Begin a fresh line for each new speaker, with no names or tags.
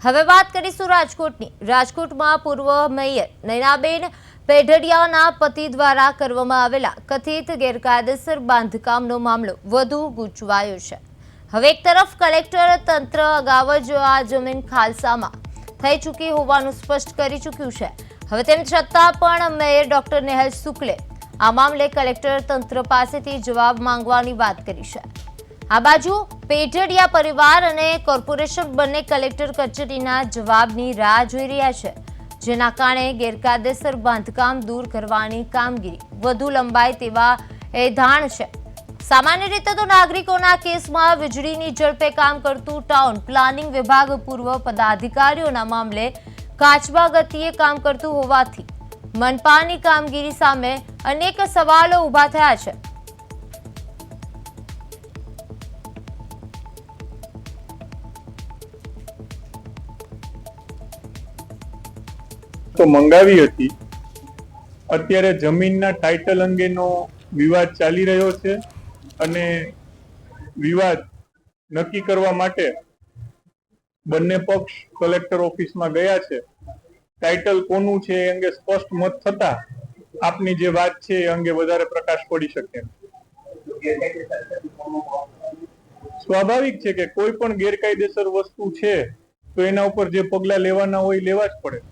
હવે વાત કરીશું રાજકોટની। રાજકોટમાં પૂર્વ મેયર નયનાબેન પેઢડિયાના પતિ દ્વારા કરવામાં આવેલા કથિત ગેરકાયદેસર બાંધકામનો મામલો વધુ ગૂંચવાયો છે। હવે એક તરફ કલેક્ટર તંત્ર અગાઉ જ આ જમીન ખાલસામાં થઈ ચૂકી હોવાનું સ્પષ્ટ કરી ચૂક્યું છે। હવે તેમ છતાં પણ મેયર ડોક્ટર નેહલ શુક્લે આ મામલે કલેક્ટર તંત્ર પાસેથી જવાબ માંગવાની વાત કરી છે। આ બાજુ પેઢડિયા પરિવાર અને કોર્પોરેશન બંને કલેક્ટર કચેરીના જવાબની રાહ જોઈ રહ્યા છે, જેના કારણે ગેરકાયદેસર બાંધકામ દૂર કરવાની કામગીરી વધુ લંબાય તેવા એધાણ છે। સામાન્ય રીતે તો નાગરિકોના કેસમાં વીજળીની ઝડપે કામ કરતું ટાઉન પ્લાનિંગ વિભાગ પૂર્વ પદાધિકારીઓના મામલે કાચબા ગતિએ કામ કરતું હોવાથી મનપાની કામગીરી સામે અનેક સવાલો ઊભા થયા છે।
તો મંગાવી હતી। અત્યારે જમીનના ટાઇટલ અંગેનો વિવાદ ચાલી રહ્યો છે અને વિવાદ નક્કી કરવા માટે બંને પક્ષ કલેક્ટર ઓફિસમાં ગયા છે। ટાઇટલ કોનું છે એ અંગે સ્પષ્ટ મત થતા આપની જે વાત છે એ અંગે વધારે પ્રકાશ પડી શકે। સ્વાભાવિક છે કે કોઈ પણ ગેરકાયદેસર વસ્તુ છે તો એના ઉપર જે પગલાં લેવાના હોય લેવા જ પડે।